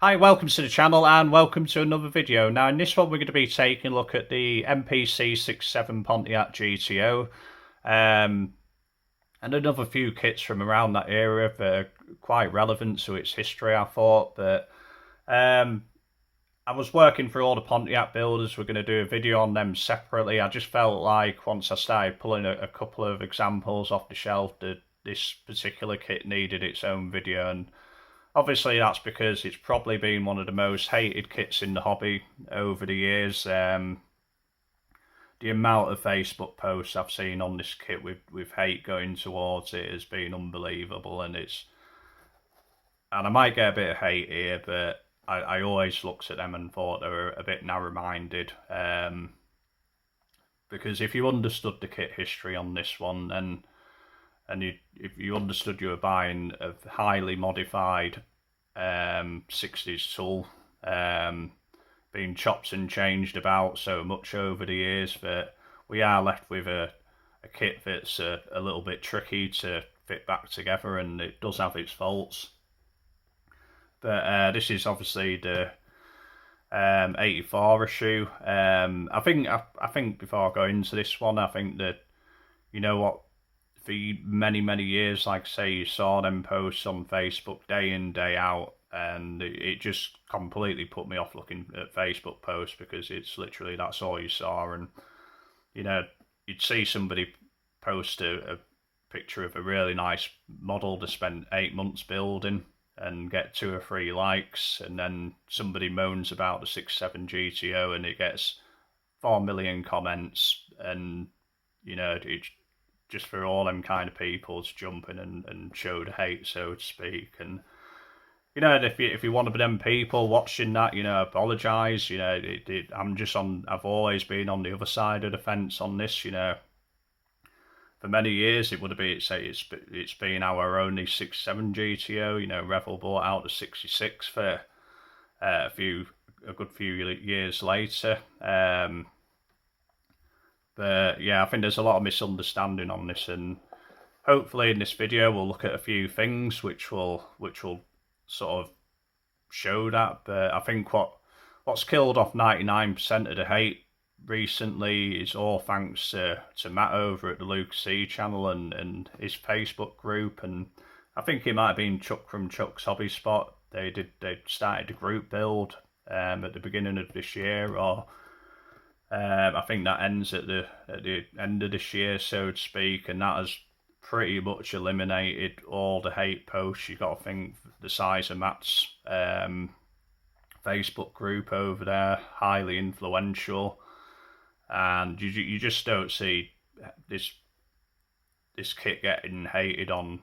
Hi, welcome to the channel and welcome to another video. Now in this one we're going to be taking a look at the Mpc 67 Pontiac Gto and another few kits from around that area that are quite relevant to its history, I thought. But I was working for all the Pontiac builders. We're going to do a video on them separately. I just felt like once I started pulling a couple of examples off the shelf that this particular kit needed its own video, and obviously that's because it's probably been one of the most hated kits in the hobby over the years. The amount of Facebook posts I've seen on this kit with hate going towards it has been unbelievable, and I might get a bit of hate here, but I always looked at them and thought they were a bit narrow-minded. Because if you understood the kit history on this one, if you understood you were buying a highly modified 60s tool, being chopped and changed about so much over the years, that we are left with a kit that's a little bit tricky to fit back together, and it does have its faults. But this is obviously the 84 issue. I think before I go into this one, I think that, you know what, for many years, like I say, you saw them posts on Facebook day in, day out, and it just completely put me off looking at Facebook posts, because it's literally, that's all you saw. And you know, you'd see somebody post a picture of a really nice model they spent 8 months building and get 2 or 3 likes, and then somebody moans about the 67 GTO and it gets 4 million comments, and you know, it just for all them kind of people to jump in and show the hate, so to speak. And you know, if you're one of them people watching that, you know, apologise. You know, I've always been on the other side of the fence on this. You know, for many years it would have been, say, it's been our only 67 GTO. You know, Revel bought out the 66 for a good few years later. But yeah, I think there's a lot of misunderstanding on this, and hopefully in this video we'll look at a few things which will sort of show that. But I think what's killed off 99% of the hate recently is all thanks to Matt over at the Luke C channel and his Facebook group. And I think it might have been Chuck from Chuck's Hobby Spot. They started a group build at the beginning of this year, or I think that ends at the end of this year, so to speak, and that has pretty much eliminated all the hate posts. You got to think the size of Matt's Facebook group over there, highly influential, and you just don't see this kit getting hated on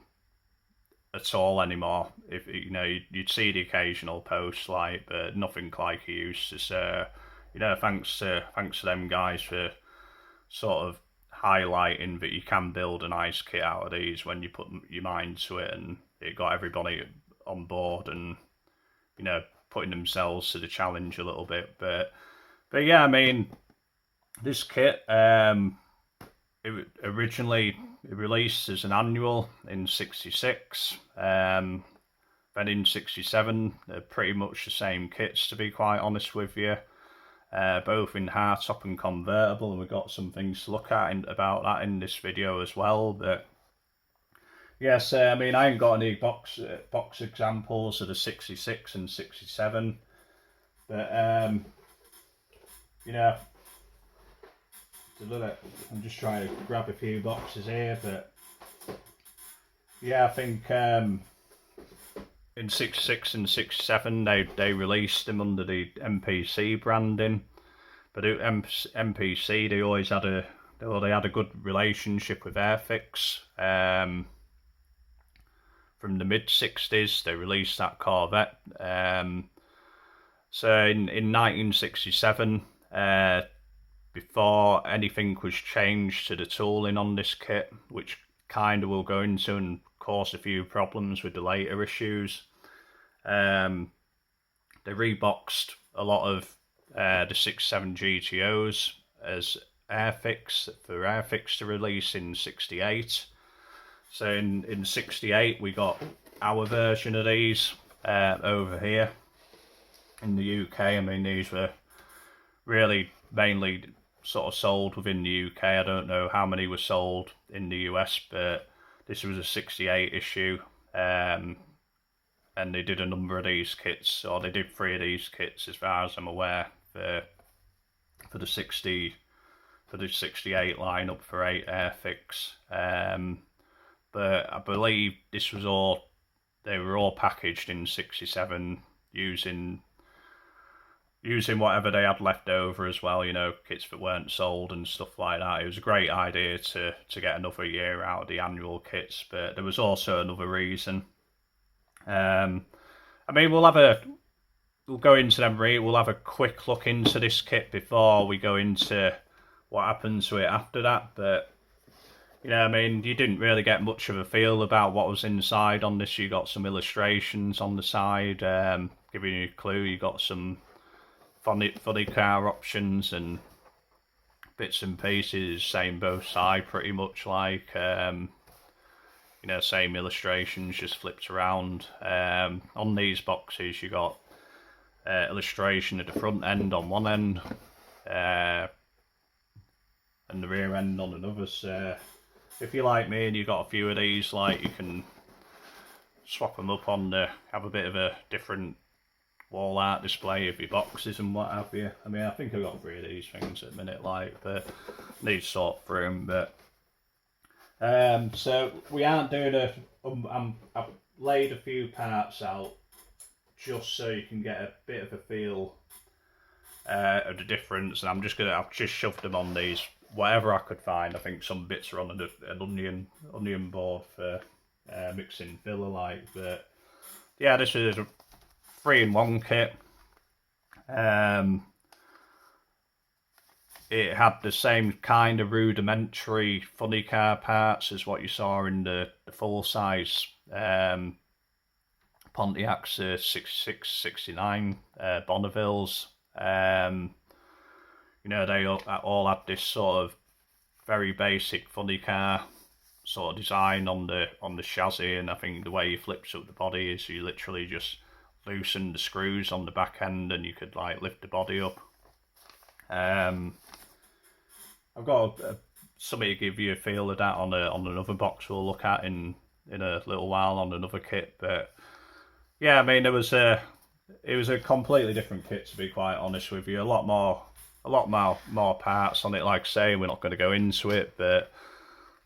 at all anymore. If you know, you'd see the occasional post, like, but nothing like he used to. So, you know, thanks to them guys for sort of highlighting that you can build a nice kit out of these when you put your mind to it, and it got everybody on board and, you know, putting themselves to the challenge a little bit. But yeah, I mean, this kit, it originally released as an annual in 66, then in 67, they're pretty much the same kits, to be quite honest with you. Both in hardtop and convertible, and we've got some things to look at about that in this video as well. But yes, I mean, I ain't got any box examples of the 66 and 67, but you know, I'm just trying to grab a few boxes here. But yeah, I think in 66 and 67 they released them under the Mpc branding, but at Mpc they always had a good relationship with Airfix. From the mid 60s they released that Corvette. So in 1967, before anything was changed to the tooling on this kit, which kind of we'll go into and caused a few problems with the later issues, they reboxed a lot of the 67 GTOs as Airfix for Airfix to release in 68. So in 68 we got our version of these over here, in the UK. I mean, these were really mainly sort of sold within the UK. I don't know how many were sold in the US, but this was a 68 issue. And they did a number of these kits, or they did 3 of these kits as far as I'm aware, for the 68 lineup for Airfix. But I believe they were all packaged in 67 using whatever they had left over as well, kits that weren't sold and stuff like that. It was a great idea to get another year out of the annual kits, but there was also another reason. I mean, we'll go into them. We'll have a quick look into this kit before we go into what happens to it after that. But I mean, you didn't really get much of a feel about what was inside on this. You got some illustrations on the side, giving you a clue. You got some funny car options and bits and pieces, same both sides, pretty much like. Same illustrations, just flipped around. On these boxes, you got illustration at the front end on one end, and the rear end on another. So if you're like me and you've got a few of these, like, you can swap them up on have a bit of a different wall art display of your boxes and what have you. I mean, I think I've got 3 of these things at the minute, like, but I need to sort through them. But so we aren't doing I've laid a few parts out just so you can get a bit of a feel of the difference, and I've just shoved them on these, whatever I could find. I think some bits are on an onion board for mixing filler, like. But yeah, this is a 3-in-1 kit. It had the same kind of rudimentary funny car parts as what you saw in the full-size Pontiac 66, 69 Bonnevilles. They all had this sort of very basic funny car sort of design on the chassis, and I think the way you flipped up the body is you literally just loosen the screws on the back end and you could like lift the body up. I've got something to give you a feel of that on another box we'll look at in a little while on another kit. But yeah, I mean, it was a completely different kit, to be quite honest with you. A lot more parts on it. Like I say, we're not going to go into it, but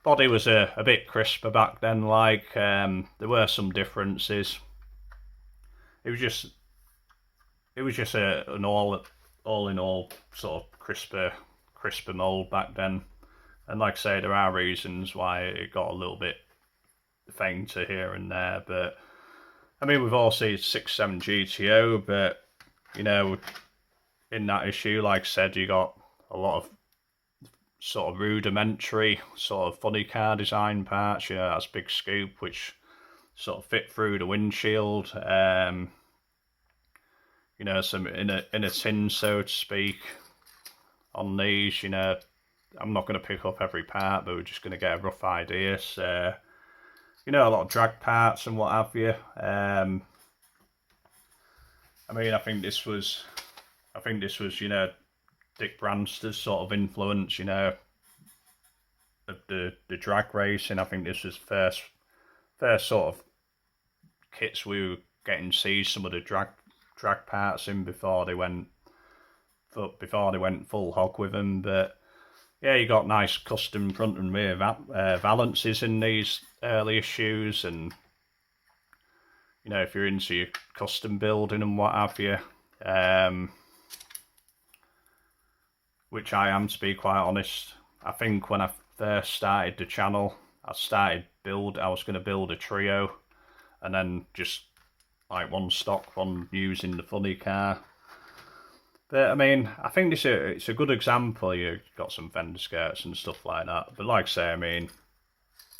body was a bit crisper back then. Like, there were some differences. It was just an all in all sort of crisper mold back then. And like I say, there are reasons why it got a little bit fainter here and there. But I mean, we've all seen 67 GTO, but in that issue, like I said, you got a lot of sort of rudimentary, sort of funny car design parts. That's big scoop, which sort of fit through the windshield. Some in a tin, so to speak, on these. I'm not going to pick up every part, but we're just going to get a rough idea. So, a lot of drag parts and what have you. I mean, I think this was, Dick Branster's sort of influence, of the drag racing. I think this was first sort of kits we were getting to see some of the drag parts in before they went full hog with them. But yeah, you got nice custom front and rear valances in these early issues, and if you're into your custom building and what have you, which I am, to be quite honest. I think when I first started the channel, I was going to build a trio, and then just like one stock one using the funny car. But I mean, I think it's a good example. You've got some fender skirts and stuff like that. But like I say, I mean,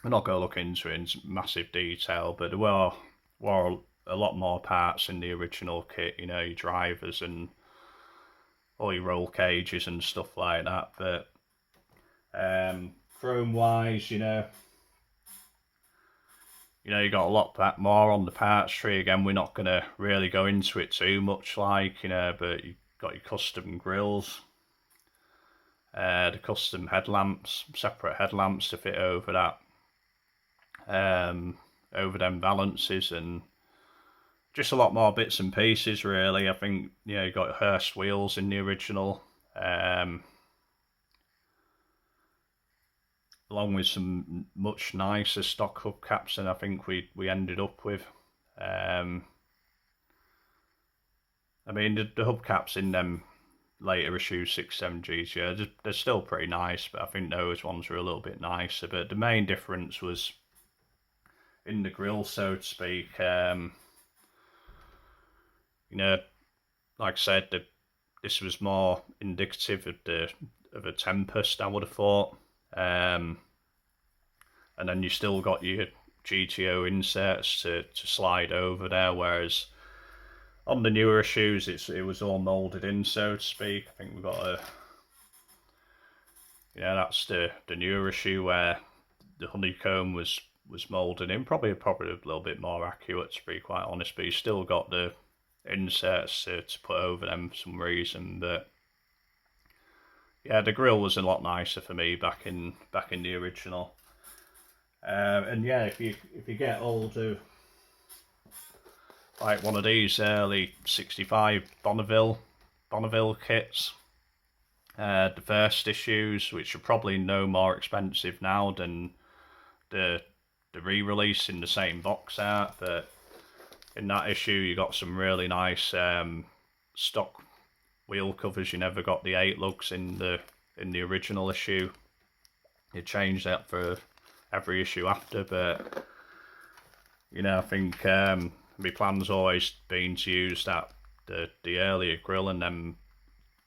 we're not going to look into it in massive detail, but there were a lot more parts in the original kit, your drivers and all your roll cages and stuff like that. But chrome wise, you know, you got a lot back more on the parts tree. Again, we're not going to really go into it too much, like, you know, but you've got your custom grills, the custom headlamps, separate headlamps to fit over that, over them balances, and just a lot more bits and pieces, really. I think, you know, you got Hurst wheels in the original, along with some much nicer stock hubcaps than I think we ended up with. I mean, the hubcaps in them later issue 6.7Gs, yeah, they're still pretty nice, but I think those ones were a little bit nicer. But the main difference was in the grill, so to speak. You know, like I said, this was more indicative of a Tempest, I would have thought. And then you still got your GTO inserts to slide over there, whereas on the newer shoes it was all moulded in, so to speak. I think we've got that's the newer shoe where the honeycomb was moulded in, probably a little bit more accurate, to be quite honest, but you still got the inserts to put over them for some reason. But yeah, the grill was a lot nicer for me back in the original. And yeah, if you get older, like one of these early 65 Bonneville kits, the first issues, which are probably no more expensive now than the re-release in the same box art, but in that issue you got some really nice stock wheel covers. You never got the 8 lugs in the original issue. You changed that for every issue after, but you know, I think my plan's always been to use the earlier grill and them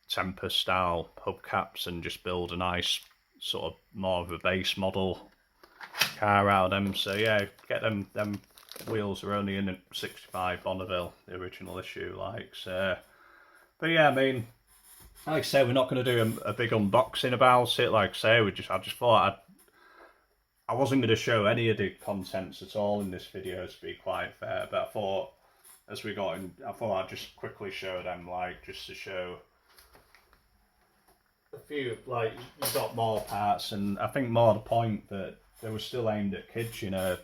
Tempest style hubcaps and just build a nice sort of more of a base model car out of them. So yeah, get them wheels are only in a 65 Bonneville, the original issue, like, so. But yeah, I mean, like I say, we're not going to do a big unboxing about it. Like I say, I just thought I wasn't going to show any of the contents at all in this video, to be quite fair, but I thought as we got in, I thought I'd just quickly show them, like, just to show a few, like, you've got more parts, and I think more the point that they were still aimed at kids. You know,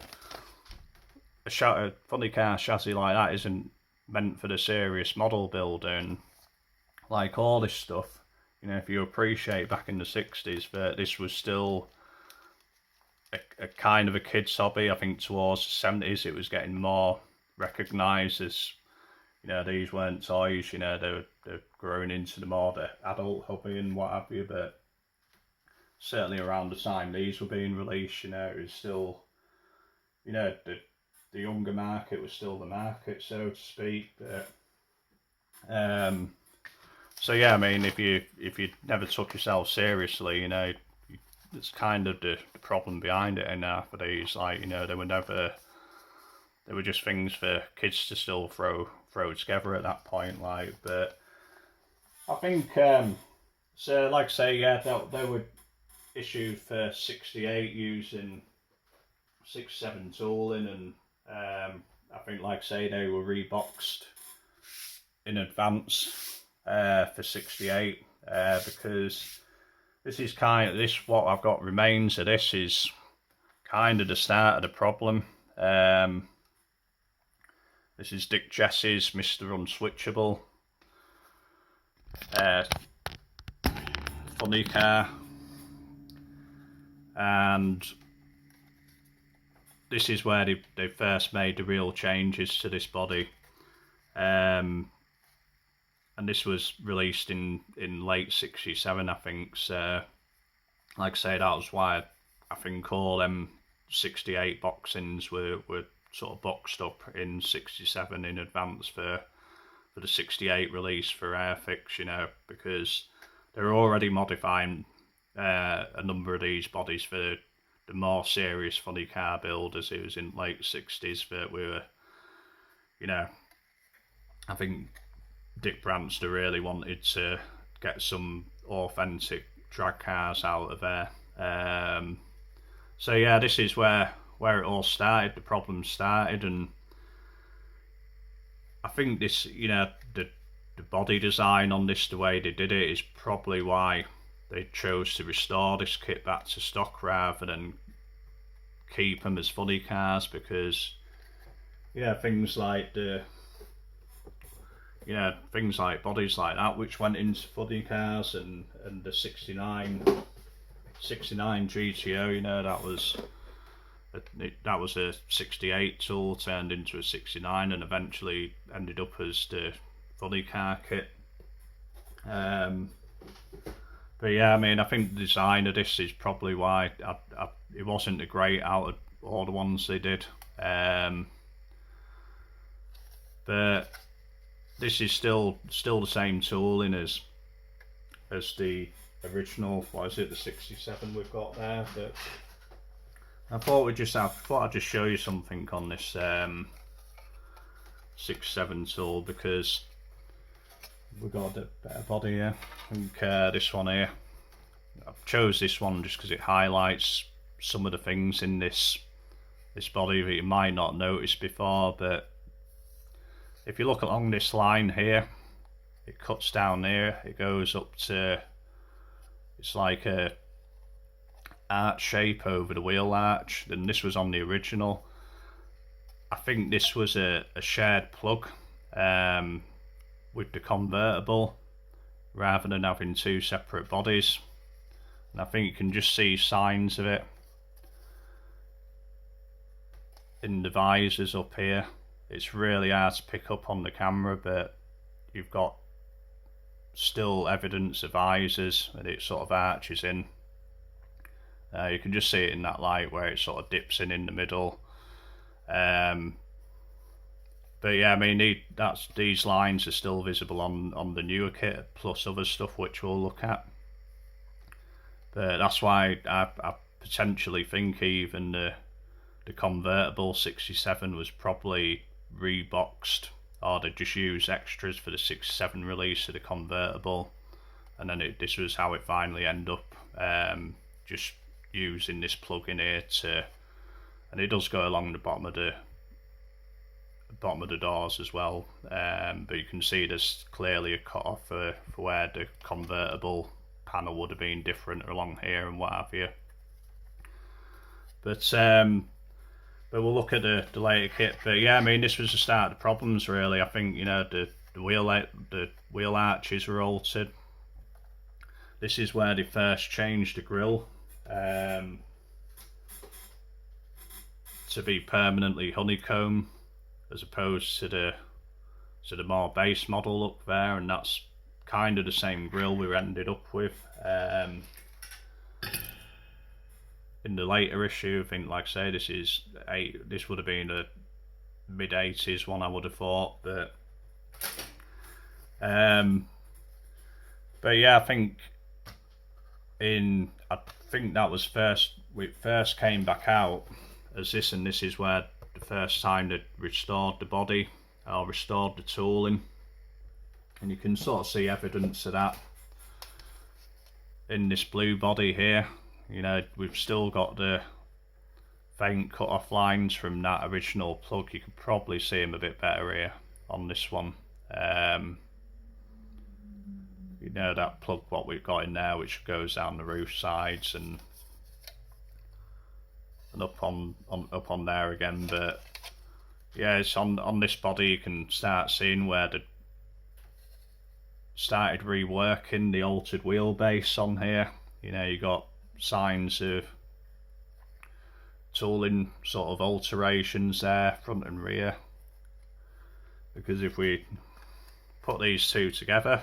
a funny car chassis like that isn't meant for the serious model builder, and like all this stuff, you know, if you appreciate back in the 60s, that this was still a kind of a kid's hobby. I think towards the 70s it was getting more recognised as, you know, these weren't toys, you know, they're growing into the more the adult hobby and what have you. But certainly around the time these were being released, you know, it was still, you know, the younger market was still the market, so to speak. But so yeah, I mean, if you never took yourself seriously, you know, it's kind of the problem behind it. And for these, like, you know, they were just things for kids to still throw together at that point, like. But I think so, like I say, yeah, they were issued for 68 using 6.7 tooling, and I think, like I say, they were reboxed in advance for 68 because this is what I've got remains of this is kind of the start of the problem. This is Dick Jesse's Mr. Unswitchable funny car, and this is where they first made the real changes to this body. And this was released in late 67, I think. So, like I say, that was why I think all them 68 boxings were sort of boxed up in 67 in advance for the 68 release for Airfix, you know, because they were already modifying a number of these bodies for the more serious funny car builders. It was in late 60s that we were, you know, I think Dick Brantster really wanted to get some authentic drag cars out of there. So yeah, this is where where it all started, the problem started. And I think this, you know, the body design on this, the way they did it, is probably why they chose to restore this kit back to stock rather than keep them as funny cars, because yeah, things like things like bodies like that which went into funny cars, and the 69 GTO, you know, that was a 68 tool turned into a 69 and eventually ended up as the funny car kit. But yeah, I mean, I think the design of this is probably why it wasn't a great out of all the ones they did. But this is still the same tooling as the original. What is it, the 67 we've got there? But I thought I'd just show you something on this 67 tool, because we've got a better body here. I think this one here, I chose this one just because it highlights some of the things in this body that you might not notice before. But if you look along this line here, it cuts down here, it goes up to, it's like a arch shape over the wheel arch. And this was on the original. I think this was a shared plug with the convertible, rather than having two separate bodies. And I think you can just see signs of it in the visors up here. It's really hard to pick up on the camera, but you've got still evidence of visors, and it sort of arches in. You can just see it in that light where it sort of dips in the middle. But yeah, I mean, these lines are still visible on the newer kit, plus other stuff which we'll look at. But that's why I potentially think even the convertible 67 was probably reboxed, or they just used extras for the 67 release of the convertible, and then this was how it finally ended up, just using this plug in here to, and it does go along the bottom of the doors as well, but you can see there's clearly a cut off for where the convertible panel would have been different along here and what have you. But we'll look at the later kit. But yeah, I mean, this was the start of the problems really. I think, you know, the wheel arches were altered. This is where they first changed the grille to be permanently honeycomb, as opposed to the more base model up there, and that's kind of the same grille we ended up with in the later issue. I think, like I say, this would have been a mid-80s one, I would have thought. But yeah, I think that was it first came back out as this, and this is where the first time they restored the body, or restored the tooling, and you can sort of see evidence of that in this blue body here. You know, we've still got the faint cut off lines from that original plug. You can probably see them a bit better here on this one. You know, that plug what we've got in there, which goes down the roof sides and up on there again. But yeah, it's on this body you can start seeing where they started reworking the altered wheelbase on here. You know, you got signs of tooling sort of alterations there, front and rear, because if we put these two together,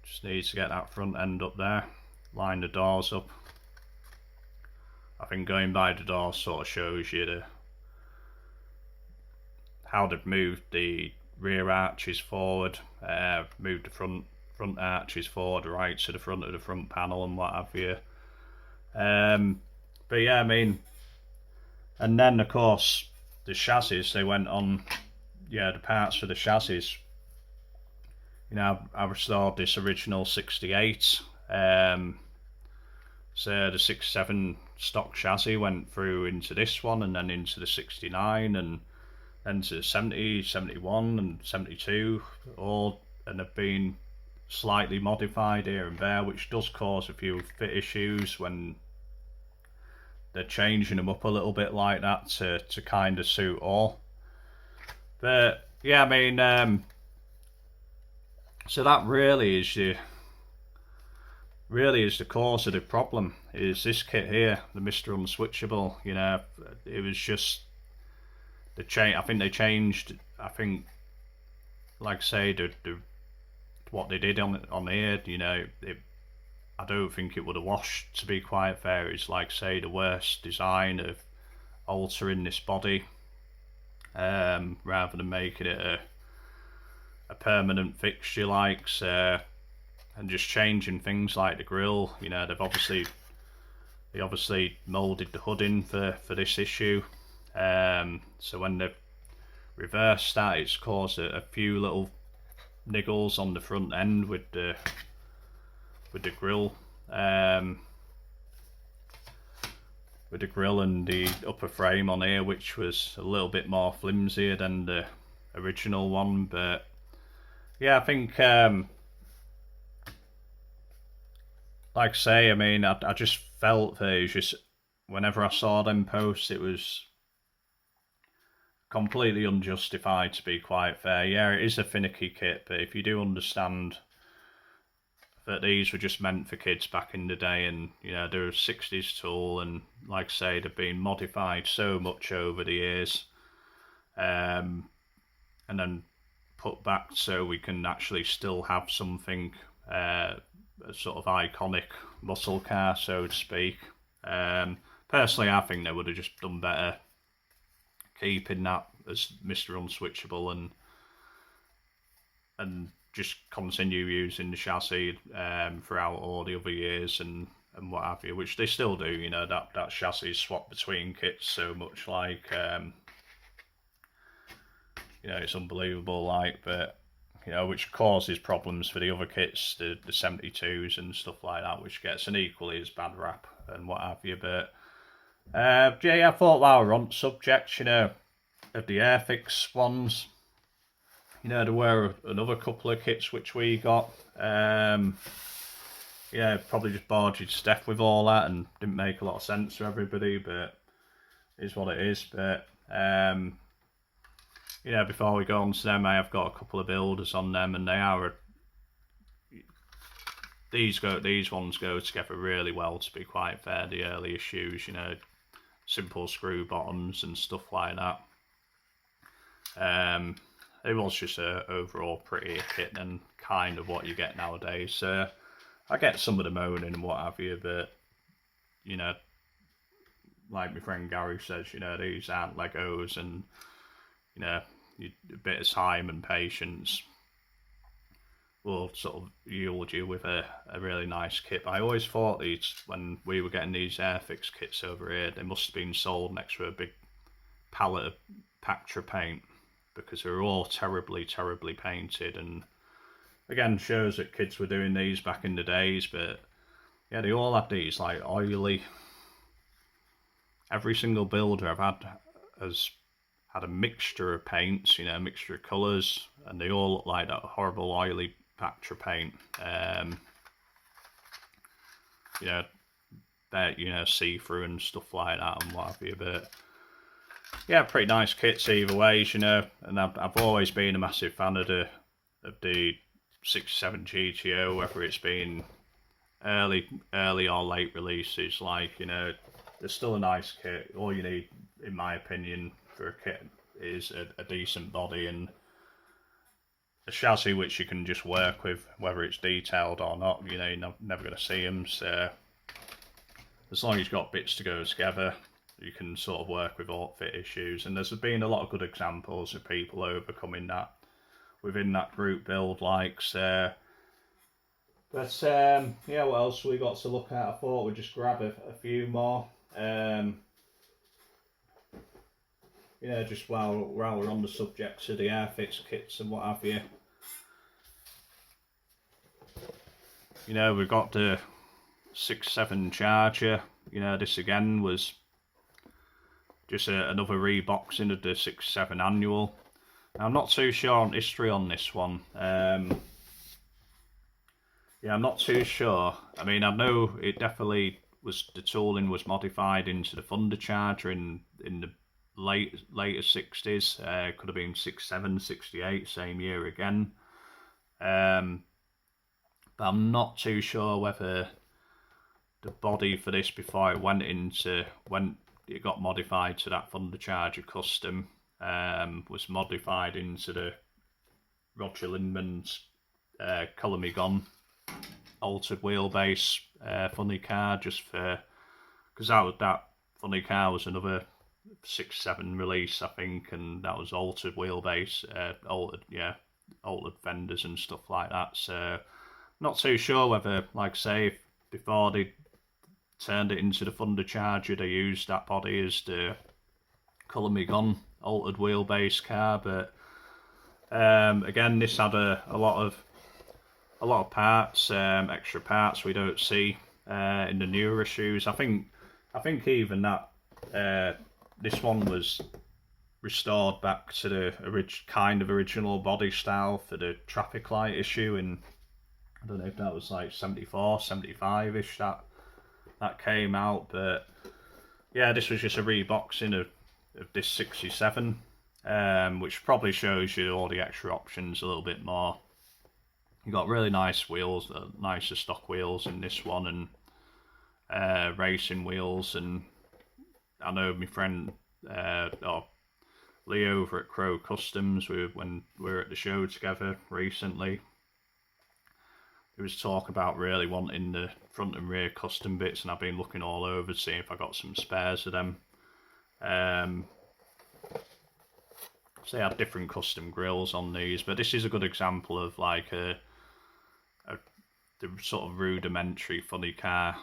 just need to get that front end up there, line the doors up. I think going by the doors sort of shows you how they've moved the rear arches forward, moved the front arches forward, right to the front of the front panel and what have you. But yeah, I mean, and then of course the chassis, they went on, yeah, the parts for the chassis. You know, I restored this original 68, So the 67 stock chassis went through into this one, and then into the 69, and then to the 70, 71 and 72, all, and have been slightly modified here and there, which does cause a few fit issues when they're changing them up a little bit like that to kind of suit all. But yeah, I mean, so that really is the cause of the problem, is this kit here, the Mr. Unswitchable. You know, it was just the change. I think they changed, I think, like I say, the what they did on here, you know, I don't think it would have washed, to be quite fair. It's like, say, the worst design of altering this body, rather than making it a permanent fixture, like, so, and just changing things like the grille. You know, they obviously moulded the hood in for this issue, so when they've reversed that, it's caused a few little niggles on the front end with the grill, and the upper frame on here, which was a little bit more flimsier than the original one. But yeah, I think, like I say, I mean, I just felt that it was just, whenever I saw them posts, it was completely unjustified, to be quite fair. Yeah, it is a finicky kit, but if you do understand that these were just meant for kids back in the day, and you know, they're a 60s tool, and like I say, they've been modified so much over the years, and then put back so we can actually still have something, a sort of iconic muscle car, so to speak. Personally, I think they would have just done better keeping that as Mr. Unswitchable, and just continue using the chassis throughout all the other years and what have you, which they still do. You know, that chassis is swapped between kits so much, like, you know, it's unbelievable, like, but you know, which causes problems for the other kits, the 72s and stuff like that, which gets an equally as bad rap and what have you. But yeah, I thought while we're on subject, you know, of the Airfix ones, you know, there were another couple of kits which we got. Yeah, probably just barged Steph with all that and didn't make a lot of sense to everybody, but it is what it is. But yeah, before we go on to them, I have got a couple of builders on them, and they are these ones go together really well, to be quite fair. The early issues, you know, simple screw bottoms and stuff like that. It was just a overall prettier kit than kind of what you get nowadays. I get some of the moaning and what have you, but you know, like my friend Gary says, you know, these aren't Legos, and you know, a bit of time and patience will sort of yield you with a really nice kit. But I always thought these, when we were getting these Airfix kits over here, they must have been sold next to a big pallet of Pactra paint, because they were all terribly painted, and again shows that kids were doing these back in the days. But yeah, they all had these like oily, every single builder I've had has had a mixture of paints, you know, a mixture of colours, and they all look like that horrible oily Pactra paint. You know, that, you know, see-through and stuff like that and what have you. But yeah, pretty nice kits either ways, you know. And I've always been a massive fan of the 67 GTO, whether it's been early or late releases. Like, you know, there's still a nice kit. All you need, in my opinion, for a kit is a decent body and a chassis which you can just work with, whether it's detailed or not. You know, you're never going to see them, so as long as you've got bits to go together, you can sort of work with all fit issues. And there's been a lot of good examples of people overcoming that within that group build, like, so. But yeah, what else we got to look at? I thought we'd just grab a few more. You know, just while we're on the subject of the Airfix kits and what have you. You know, we've got the 6.7 Charger. You know, this again was just another reboxing of the 6.7 annual. Now, I'm not too sure on history on this one. Yeah, I'm not too sure. I mean, I know it definitely was, the tooling was modified into the Thunder Charger in the later 60s. Could have been 6.7, 68, same year again. But I'm not too sure whether the body for this, before it went when it got modified to that Thunder Charger custom, was modified into the Roger Lindman's Colour Me Gone altered wheelbase funny car, just for, because that funny car was another 6.7 release, I think, and that was altered wheelbase, altered fenders and stuff like that. So not too sure whether, like I say, before they turned it into the Thunder Charger, they used that body as the Colour Me Gone altered wheelbase car. But again, this had a lot of parts, extra parts we don't see in the newer issues. I think even that this one was restored back to the original body style for the traffic light issue, and I don't know if that was like 74, 75-ish that came out. But yeah, this was just a reboxing of this 67, which probably shows you all the extra options a little bit more. You got really nice wheels, nicer stock wheels in this one, and racing wheels. And I know my friend Lee over at Crow Customs, when we were at the show together recently, there was talk about really wanting the front and rear custom bits, and I've been looking all over to see if I got some spares of them. So they had different custom grills on these, but this is a good example of like the sort of rudimentary funny car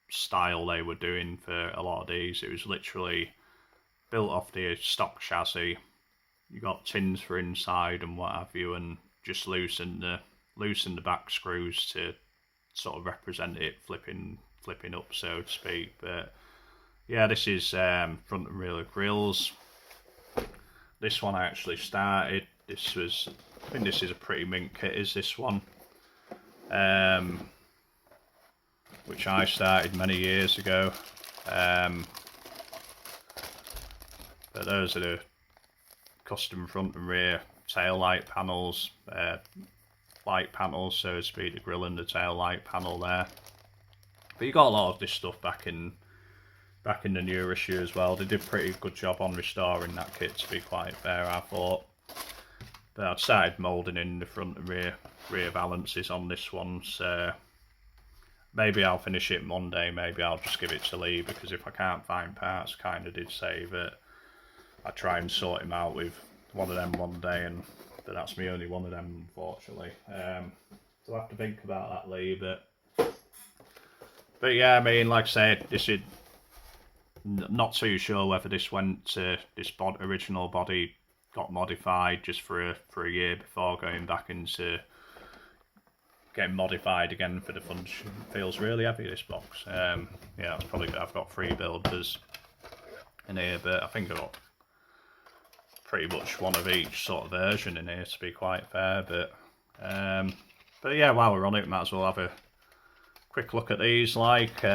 style they were doing for a lot of these. It was literally built off the stock chassis. You got tins for inside and what have you, and just loosen the back screws to sort of represent it flipping up, so to speak. But yeah, this is front and rear grills. This one I actually started. I think this is a pretty mint kit, is this one, which I started many years ago. But those are the custom front and rear tail light panels, light panels, so to speak, the grill and the tail light panel there. But you got a lot of this stuff back in the newer issue as well. They did a pretty good job on restoring that kit, to be quite fair, I thought. But I'd started moulding in the front and rear balances on this one, so maybe I'll finish it Monday, maybe I'll just give it to Lee, because if I can't find parts, kind of did say that I try and sort him out with one of them one day, but that's me only one of them, unfortunately. So I have to think about that, Lee, but yeah, I mean, like I said, this is not too sure whether this went to this original body got modified just for a year before going back into getting modified again for the function. Feels really heavy, this box. Yeah, it's probably, I've got 3 builders in here, but I think I've got pretty much one of each sort of version in here, to be quite fair. But yeah, while we're on it, might as well have a quick look at these. Like,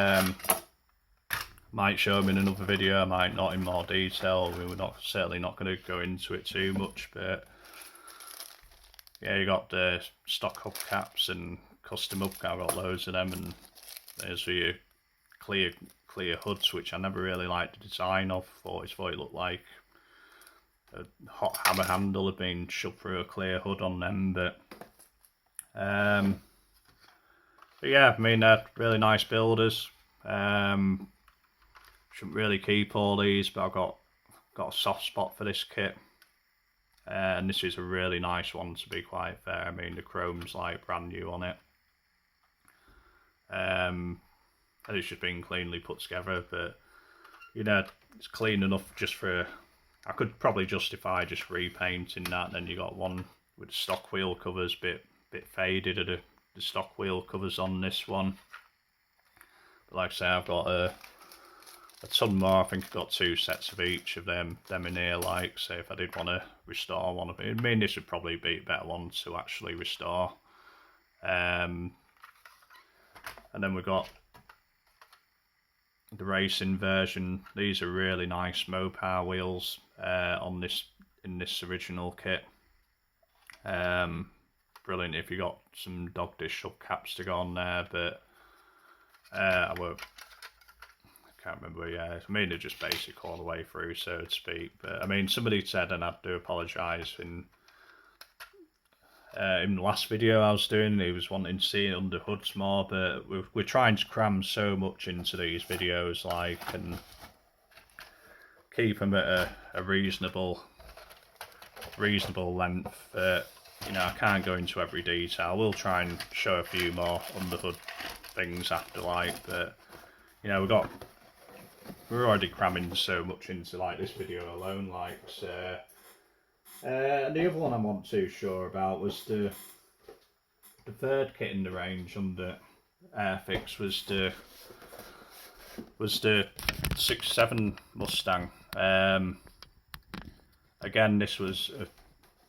might show them in another video, I might not in more detail. We're certainly not going to go into it too much, but yeah, you got the stock hubcaps and custom hubcap. I've got loads of them, and there's your clear hoods, which I never really liked the design of. Thought it looked like a hot hammer handle had been shoved through a clear hood on them, but yeah, I mean, they're really nice builders. Shouldn't really keep all these, but I've got a soft spot for this kit, and this is a really nice one, to be quite fair. I mean, the chrome's like brand new on it, and it's just been cleanly put together. But you know, it's clean enough just for, I could probably justify just repainting that. And then you got one with the stock wheel covers, bit faded, are the stock wheel covers on this one. like I say, I've got a ton more. I think I've got 2 sets of each of them in here. Like, say, if I did want to restore one of it, I mean, this would probably be a better one to actually restore. And then we've got the racing version. These are really nice Mopar wheels in this original kit. Brilliant if you got some dog dish hubcaps to go on there, but I can't remember. Yeah, I mean, they're just basic all the way through, so to speak. But I mean, somebody said, and I do apologise, in the last video I was doing, he was wanting to see it under hoods more, but we're trying to cram so much into these videos, like, and keep them at a reasonable length. You know, I can't go into every detail. I will try and show a few more under hood things after, like, but you know, we're already cramming so much into like this video alone, like, so. And the other one I'm not too sure about was the third kit in the range under Airfix was the 67 Mustang. Again, this was a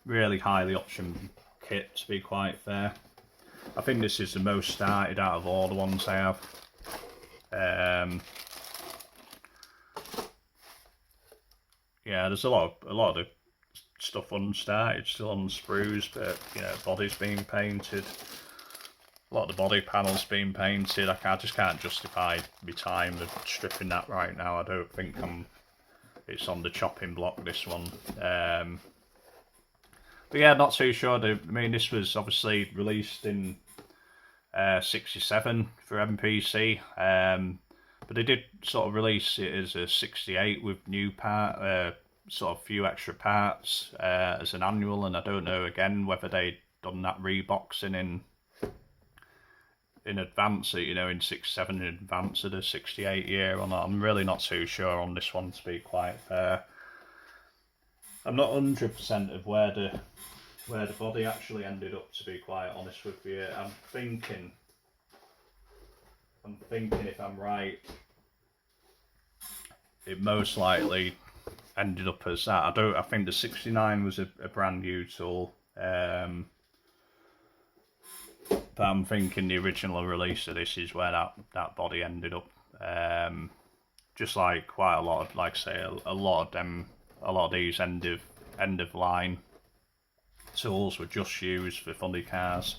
really highly optioned kit, to be quite fair. I think this is the most started out of all the ones I have. Yeah, there's a lot of the stuff unstarted, still on sprues, but you know, body's being painted. A lot of the body panels being painted. I just can't justify my time of stripping that right now. I don't think it's on the chopping block, this one. But yeah, not too sure. I mean, this was obviously released in 67 for Mpc, but they did sort of release it as a 68 with new sort of few extra parts as an annual, and I don't know again whether they'd done that reboxing in advance, you know, in 67 in advance of the 68 year or not. I'm really not too sure on this one, to be quite fair. I'm not 100% of where the body actually ended up, to be quite honest with you. I'm thinking if I'm right, it most likely ended up as that. I think the 69 was a brand new tool, but I'm thinking the original release of this is where that body ended up. Just like quite a lot of, like I say, a lot of these end of line tools were just used for funny cars.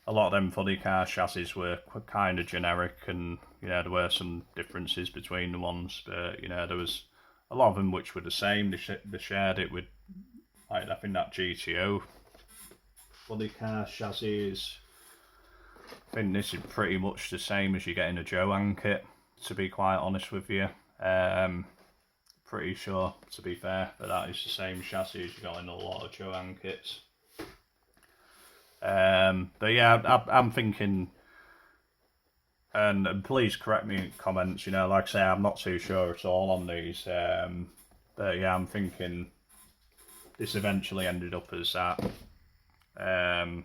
A lot of them funny car chassis were kind of generic, and you know, there were some differences between the ones, but you know, there was a lot of them which were the same. They shared it with, like, I think that GTO funny car chassis is, I think this is pretty much the same as you get in a Joanne kit, to be quite honest with you. Pretty sure, to be fair, but that is the same chassis as you got in a lot of Joanne kits. But yeah, I'm thinking, and please correct me in comments, you know, like I say, I'm not too sure at all on these, but yeah, I'm thinking this eventually ended up as that. That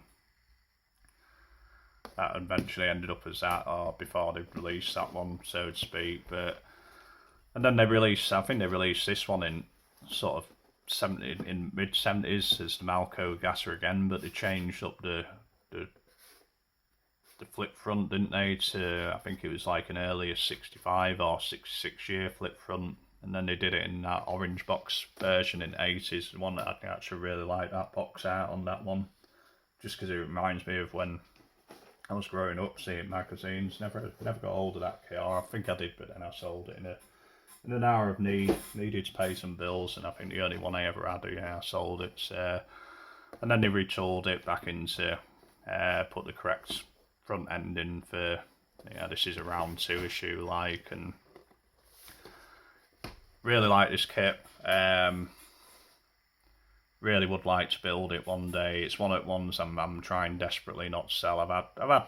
eventually ended up as that, or before they released that one, so to speak. But and then I think they released this one in sort of mid 70s as the Malco gasser again, but they changed up the flip front, didn't they, to, I think it was like an earlier 65 or 66 year flip front, and then they did it in that orange box version in the 80s, the one that I actually really like, that box art on that one, just because it reminds me of when I was growing up seeing magazines. Never got hold of that kit, or I think I did, but then I sold it in an hour of need. Needed to pay some bills, and I think the only one I ever had, yeah, I sold it. And then they retooled it back into put the correct front end in for, yeah, this is a round 2 issue, like, and really like this kit. Really would like to build it one day. It's one of the ones I'm trying desperately not to sell. I've had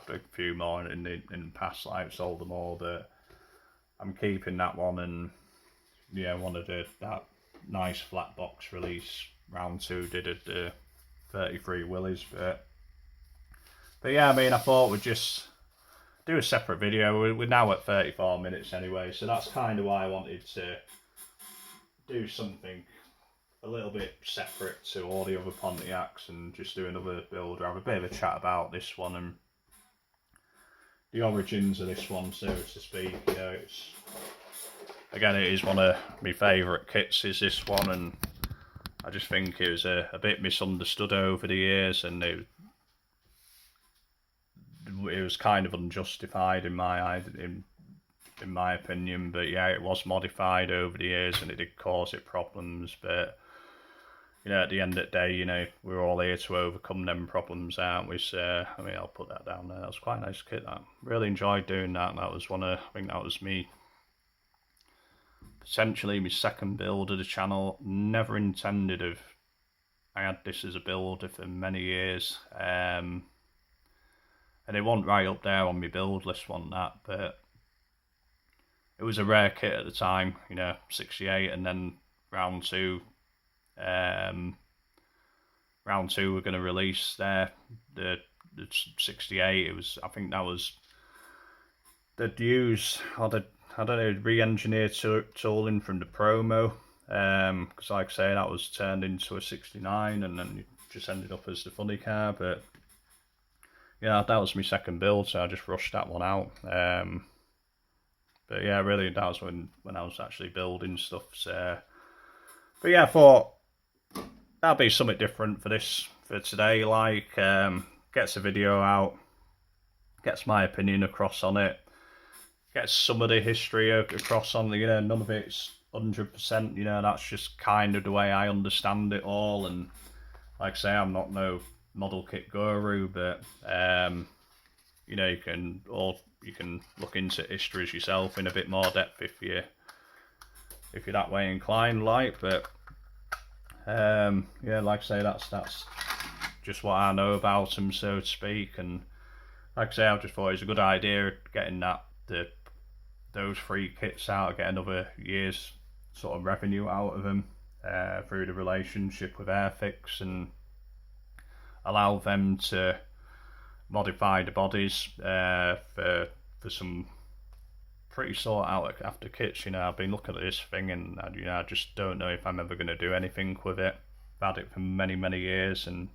a few more in the past, like, I've sold them all, but I'm keeping that one, and yeah, wanted that nice flat box release. Round 2 did the 33 Willies, but yeah, I mean, I thought we'd just do a separate video. We're now at 34 minutes anyway, so that's kind of why I wanted to do something a little bit separate to all the other Pontiacs and just do another build, or have a bit of a chat about this one and the origins of this one, so to speak. You know, it's, again, it is one of my favourite kits, is this one, and I just think it was a bit misunderstood over the years, and it was kind of unjustified in my opinion. But yeah, it was modified over the years, and it did cause it problems. But you know, at the end of the day, you know, we're all here to overcome them problems, aren't we? So I mean, I'll put that down there. That was quite a nice kit. That really enjoyed doing that. That was I think that was me. Potentially my second build of the channel. Never intended of. I had this as a builder for many years. And it wasn't right up there on my build list, wasn't that, but it was a rare kit at the time, you know, 68, and then round two we're going to release the 68. It was, I think that was, they'd use, or the, I don't know, re-engineered tooling from the promo, because like I say, that was turned into a 69, and then it just ended up as the funny car. But yeah, that was my second build, so I just rushed that one out. But yeah, really, that was when I was actually building stuff. So, but yeah, I thought that'd be something different for today. Like, gets a video out, gets my opinion across on it, gets some of the history across on the, you know, none of it's 100%. You know, that's just kind of the way I understand it all. And like I say, I'm not no model kit guru, but you know, you can look into histories yourself in a bit more depth if you're that way inclined, like. But yeah, like I say, that's just what I know about them, so to speak. And like I say, I just thought it was a good idea getting those three kits out, get another year's sort of revenue out of them through the relationship with Airfix, and allow them to modify the bodies for some pretty sought out after kits. You know, I've been looking at this thing, and you know, I just don't know if I'm ever going to do anything with it. I've had it for many years, and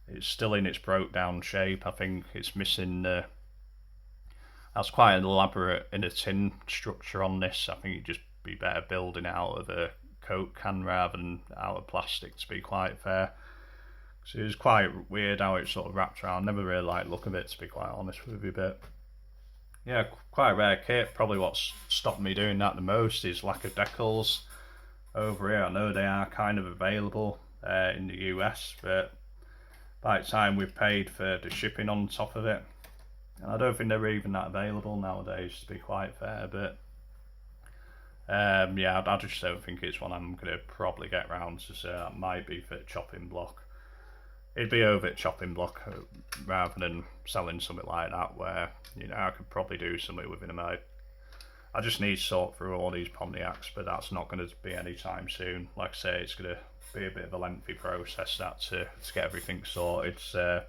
it's still in its broke down shape. I think it's missing that's quite an elaborate inner tin structure on this. I think it'd just be better building it out of a Coke can rather than out of plastic, to be quite fair. So it was quite weird how it sort of wrapped around. Never really liked the look of it, to be quite honest with you. But yeah, quite a rare kit. Probably what's stopped me doing that the most is lack of decals over here. I know they are kind of available in the US, but by the time we've paid for the shipping on top of it, and I don't think they're even that available nowadays, to be quite fair. But yeah, I just don't think it's one I'm going to probably get round to, so that might be for chopping block. It'd be over at chopping block rather than selling something like that, where, you know, I could probably do something within a month. I just need to sort through all these Pontiacs, but that's not going to be anytime soon. Like I say, it's going to be a bit of a lengthy process that to get everything sorted. So,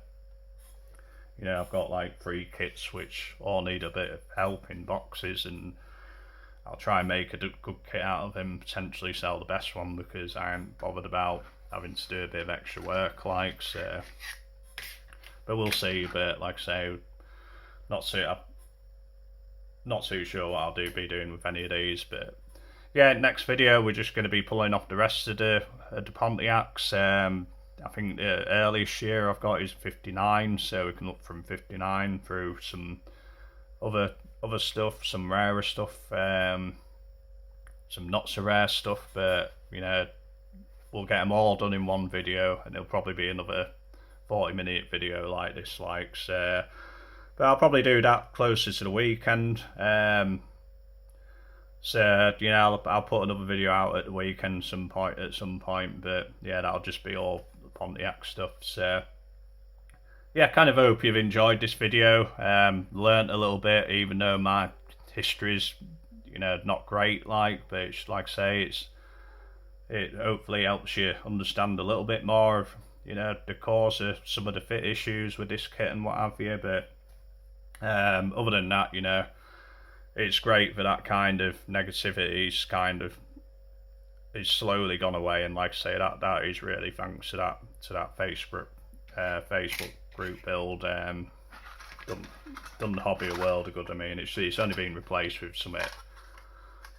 you know, I've got like 3 kits which all need a bit of help in boxes, and I'll try and make a good kit out of them, potentially sell the best one, because I ain't bothered about having to do a bit of extra work, like. So, but we'll see. But like I say, not too sure what I'll be doing with any of these. But yeah, next video we're just going to be pulling off the rest of the Pontiacs. I think the earliest year I've got is 59, so we can look from 59 through some other stuff, some rarer stuff, some not so rare stuff. But you know, we'll get them all done in one video, and it'll probably be another 40-minute video like this, like. So, but I'll probably do that closer to the weekend. So you know, I'll put another video out at the weekend at some point. But yeah, that'll just be all Pontiac stuff. So yeah, kind of hope you've enjoyed this video. Learned a little bit, even though my history's, you know, not great, like. But it's, like I say, it hopefully helps you understand a little bit more of, you know, the cause of some of the fit issues with this kit and what have you. But Other than that, you know, it's great for that kind of negativity's kind of is slowly gone away, and like I say, that is really thanks to that Facebook group build. Done the hobby a world of good. I mean, it's only been replaced with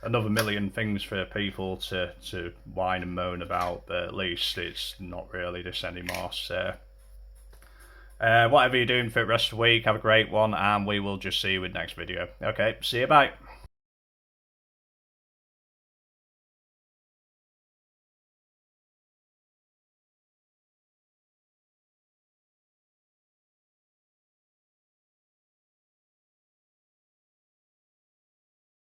another million things for people to whine and moan about, but at least it's not really this anymore. So whatever you're doing for the rest of the week, have a great one, and we will just see you with the next video. Okay, see you, bye.